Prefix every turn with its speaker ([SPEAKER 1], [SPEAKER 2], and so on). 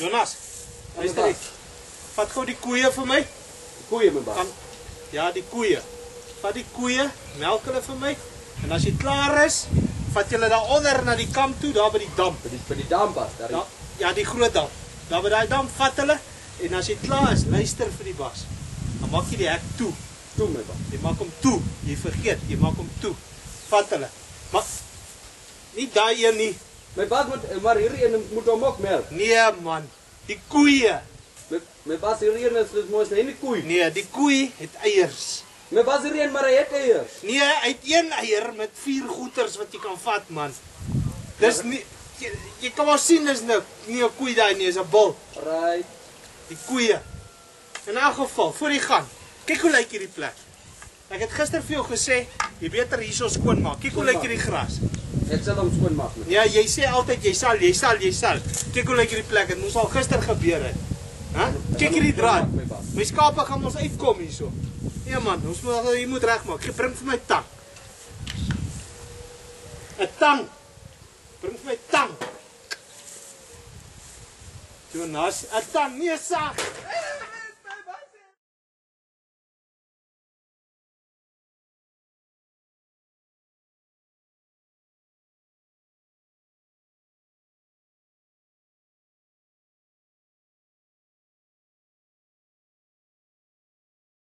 [SPEAKER 1] Jonas, luister ek. Vat gou die koeie vir my.
[SPEAKER 2] Die koeie my baas.
[SPEAKER 1] Ja, die koeie. Vat die koeie, melk hulle vir my. En as jy klaar is, vat jy hulle daaronder na die kamp toe, daar by die dam.
[SPEAKER 2] By die dam baas, daar.
[SPEAKER 1] Ja, die groot dam. Daar by daai dam vat hulle en as jy klaar is, luister vir die bas. Dan maak jy die hek toe.
[SPEAKER 2] Toe my baas.
[SPEAKER 1] Jy maak hom toe. Jy vergeet, jy maak hom toe. Vat hulle. Maar nie daai een nie.
[SPEAKER 2] My baas maar hierdie een moet hom ook melk.
[SPEAKER 1] Nee man, die koeie.
[SPEAKER 2] My baas hierdie een is mos nie 'n koei.
[SPEAKER 1] Nee, die koei het eiers.
[SPEAKER 2] My baas hierdie een maar hy het eiers.
[SPEAKER 1] Nee, hy het een eier met 4 goeters wat jy kan vat man. Dis nie jy kan maar sien dis nie 'n koei daai nie, is 'n bul.
[SPEAKER 2] Right.
[SPEAKER 1] Die koeie. In elk geval, voor jy gaan. Kyk hoe lyk hierdie plek. Ek het gister vir jou gesê, jy beter hierso skoonmaak. Kyk hoe lyk hierdie gras.
[SPEAKER 2] Ek sal hom skoonmaak.
[SPEAKER 1] Ja, jy sê altyd jy sal. Kyk hoe lyk hierdie plek. Dit moes al gister gebeur het. Hæ? Kyk hierdie draad. My skape gaan ons uitkom hierso. Nee man, ons moet regmaak. Bring vir my tang. 'n Tang. Bring vir my tang. Jonas, 'n tang, nie 'n saag.